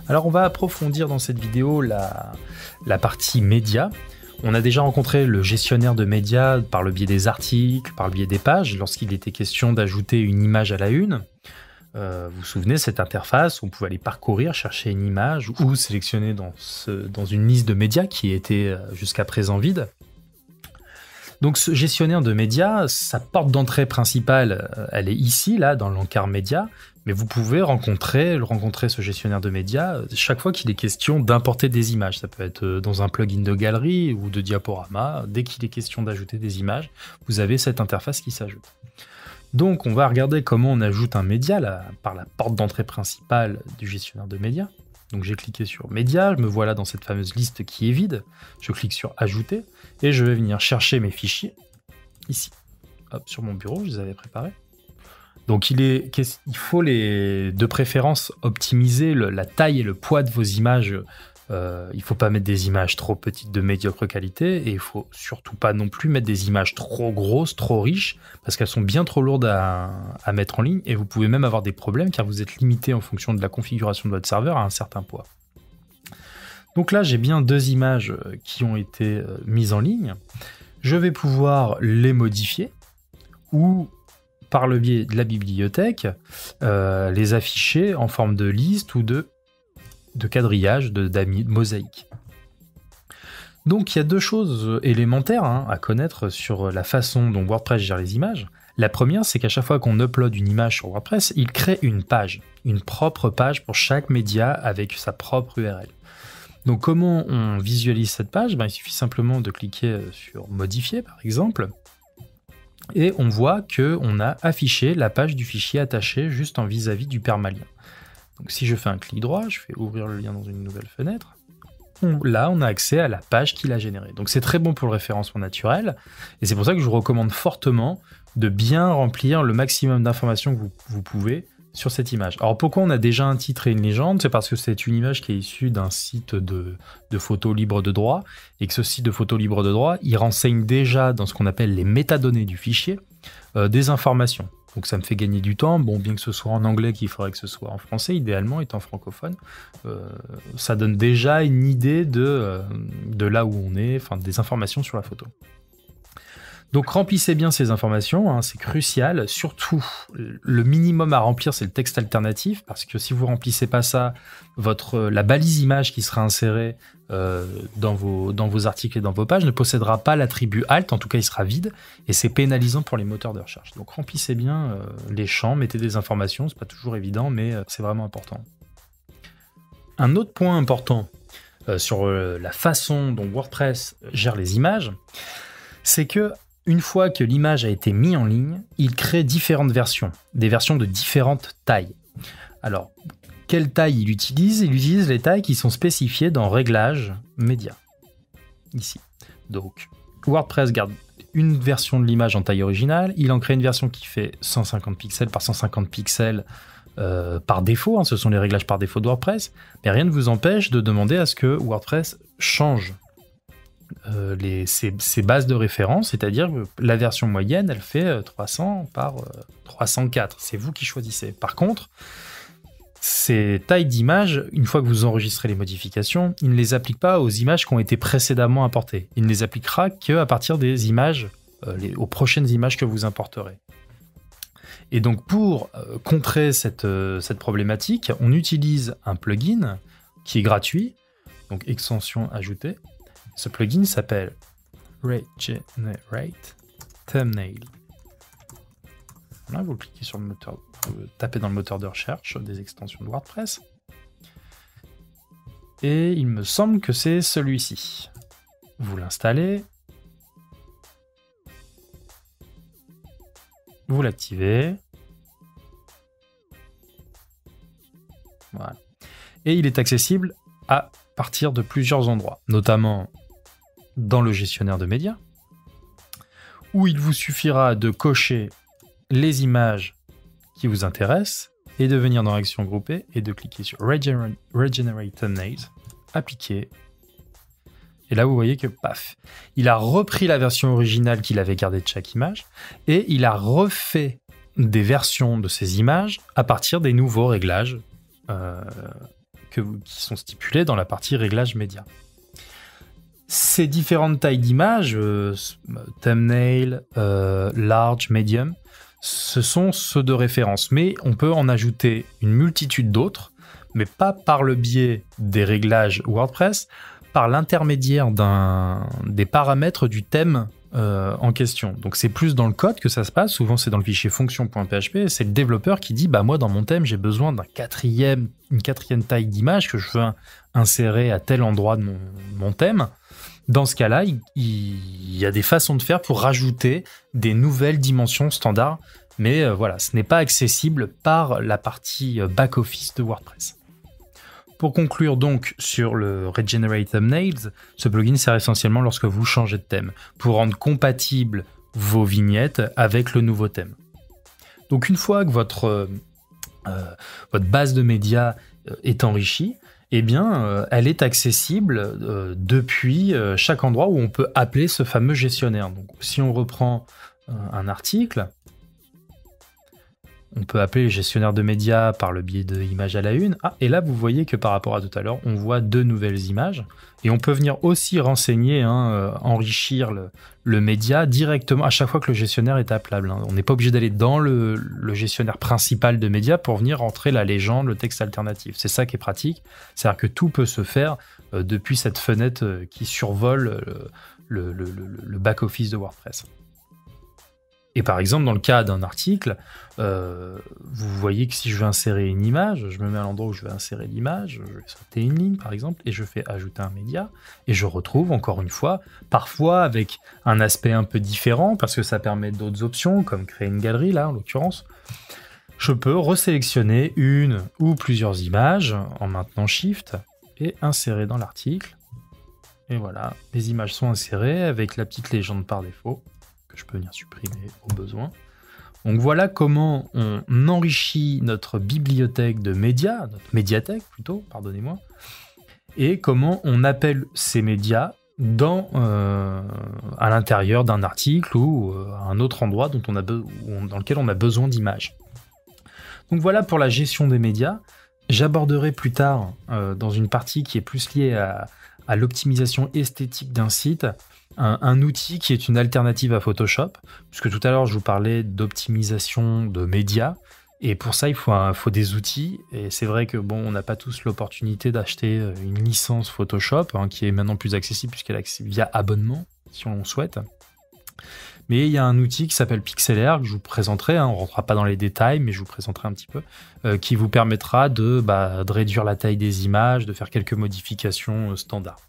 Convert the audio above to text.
Alors on va approfondir dans cette vidéo la partie médias. On a déjà rencontré le gestionnaire de médias par le biais des articles, par le biais des pages, lorsqu'il était question d'ajouter une image à la une. Vous vous souvenez, cette interface, on pouvait aller parcourir, chercher une image ou sélectionner dans une liste de médias qui était jusqu'à présent vide. Donc ce gestionnaire de médias, sa porte d'entrée principale, elle est ici, là, dans l'encart média, mais vous pouvez rencontrer ce gestionnaire de médias chaque fois qu'il est question d'importer des images. Ça peut être dans un plugin de galerie ou de diaporama. Dès qu'il est question d'ajouter des images, vous avez cette interface qui s'ajoute. Donc on va regarder comment on ajoute un média là, par la porte d'entrée principale du gestionnaire de médias. Donc j'ai cliqué sur médias, je me voilà dans cette fameuse liste qui est vide. Je clique sur ajouter et je vais venir chercher mes fichiers ici. Hop, sur mon bureau, je les avais préparés. Donc il faut de préférence optimiser la taille et le poids de vos images. Il ne faut pas mettre des images trop petites de médiocre qualité et il ne faut surtout pas non plus mettre des images trop grosses, trop riches, parce qu'elles sont bien trop lourdes à mettre en ligne et vous pouvez même avoir des problèmes car vous êtes limité en fonction de la configuration de votre serveur à un certain poids. Donc là, j'ai bien 2 images qui ont été mises en ligne. Je vais pouvoir les modifier ou par le biais de la bibliothèque, les afficher en forme de liste ou de quadrillage, d'amis, de mosaïque. Donc il y a 2 choses élémentaires à connaître sur la façon dont WordPress gère les images. La première, c'est qu'à chaque fois qu'on upload une image sur WordPress, il crée une page, une propre page pour chaque média avec sa propre URL. Donc comment on visualise cette page ? Il suffit simplement de cliquer sur modifier par exemple, et on voit qu'on a affiché la page du fichier attaché juste en vis-à-vis du permalien. Donc si je fais un clic droit, je fais ouvrir le lien dans une nouvelle fenêtre, là on a accès à la page qu'il a générée. Donc c'est très bon pour le référencement naturel, et c'est pour ça que je vous recommande fortement de bien remplir le maximum d'informations que vous pouvez sur cette image. Alors pourquoi on a déjà un titre et une légende ? C'est parce que c'est une image qui est issue d'un site de photos libres de droit, et que ce site de photos libres de droit, il renseigne déjà dans ce qu'on appelle les métadonnées du fichier, des informations. Donc ça me fait gagner du temps, bon, bien que ce soit en anglais qu'il faudrait que ce soit en français, idéalement étant francophone, ça donne déjà une idée de là où on est, enfin des informations sur la photo. Donc remplissez bien ces informations, c'est crucial, surtout le minimum à remplir c'est le texte alternatif, parce que si vous remplissez pas ça, la balise image qui sera insérée dans vos articles et dans vos pages ne possédera pas l'attribut alt, en tout cas il sera vide, et c'est pénalisant pour les moteurs de recherche. Donc remplissez bien les champs, mettez des informations, c'est pas toujours évident, mais c'est vraiment important. Un autre point important sur la façon dont WordPress gère les images, c'est que une fois que l'image a été mise en ligne, il crée différentes versions, des versions de différentes tailles. Alors, quelle taille il utilise ? Il utilise les tailles qui sont spécifiées dans Réglages médias, ici. Donc, WordPress garde une version de l'image en taille originale, il en crée une version qui fait 150 pixels par 150 pixels par défaut, ce sont les réglages par défaut de WordPress, mais rien ne vous empêche de demander à ce que WordPress change ces bases de référence, c'est-à-dire que la version moyenne, elle fait 300 par 304. C'est vous qui choisissez. Par contre, ces tailles d'images, une fois que vous enregistrez les modifications, il ne les applique pas aux images qui ont été précédemment importées. Il ne les appliquera qu'à partir des images, aux prochaines images que vous importerez. Et donc, pour contrer cette problématique, on utilise un plugin qui est gratuit, donc extension ajoutée. Ce plugin s'appelle Regenerate Thumbnail. Là, vous cliquez sur le moteur, vous tapez dans le moteur de recherche des extensions de WordPress. Et il me semble que c'est celui-ci. Vous l'installez. Vous l'activez. Voilà. Et il est accessible à partir de plusieurs endroits, notamment dans le gestionnaire de médias, où il vous suffira de cocher les images qui vous intéressent et de venir dans Action groupée et de cliquer sur Regenerate Thumbnails, appliquer. Et là, vous voyez que, paf, il a repris la version originale qu'il avait gardée de chaque image et il a refait des versions de ces images à partir des nouveaux réglages qui sont stipulées dans la partie réglage média. Ces différentes tailles d'images, thumbnail, large, medium, ce sont ceux de référence, mais on peut en ajouter une multitude d'autres, mais pas par le biais des réglages WordPress, par l'intermédiaire des paramètres du thème en question. Donc c'est plus dans le code que ça se passe, souvent c'est dans le fichier fonction.php, c'est le développeur qui dit moi dans mon thème j'ai besoin d'une quatrième taille d'image que je veux insérer à tel endroit de mon thème. Dans ce cas-là, il y a des façons de faire pour rajouter des nouvelles dimensions standards, mais voilà, ce n'est pas accessible par la partie back-office de WordPress. Pour conclure donc sur le Regenerate Thumbnails, ce plugin sert essentiellement lorsque vous changez de thème, pour rendre compatibles vos vignettes avec le nouveau thème. Donc une fois que votre base de médias est enrichie, eh bien, elle est accessible depuis chaque endroit où on peut appeler ce fameux gestionnaire. Donc si on reprend un article, on peut appeler le gestionnaire de médias par le biais de images à la une. Ah, et là, vous voyez que par rapport à tout à l'heure, on voit 2 nouvelles images. Et on peut venir aussi renseigner, enrichir le média directement à chaque fois que le gestionnaire est appelable. On n'est pas obligé d'aller dans le gestionnaire principal de médias pour venir entrer la légende, le texte alternatif. C'est ça qui est pratique. C'est-à-dire que tout peut se faire depuis cette fenêtre qui survole le back-office de WordPress. Et par exemple, dans le cas d'un article, vous voyez que si je veux insérer une image, je me mets à l'endroit où je veux insérer l'image, je vais sauter une ligne par exemple, et je fais ajouter un média, et je retrouve encore une fois, parfois avec un aspect un peu différent, parce que ça permet d'autres options, comme créer une galerie là en l'occurrence, je peux resélectionner une ou plusieurs images en maintenant Shift, et insérer dans l'article. Et voilà, les images sont insérées avec la petite légende par défaut, que je peux venir supprimer au besoin. Donc voilà comment on enrichit notre bibliothèque de médias, notre médiathèque plutôt, pardonnez-moi, et comment on appelle ces médias à l'intérieur d'un article ou à un autre endroit dans lequel on a besoin d'images. Donc voilà pour la gestion des médias. J'aborderai plus tard, dans une partie qui est plus liée à l'optimisation esthétique d'un site, un outil qui est une alternative à Photoshop, puisque tout à l'heure je vous parlais d'optimisation de médias, et pour ça il faut des outils, et c'est vrai que on n'a pas tous l'opportunité d'acheter une licence Photoshop, qui est maintenant plus accessible puisqu'elle est accessible via abonnement, si on le souhaite. Mais il y a un outil qui s'appelle Pixlr, que je vous présenterai, on ne rentrera pas dans les détails, mais je vous présenterai un petit peu, qui vous permettra de réduire la taille des images, de faire quelques modifications standards.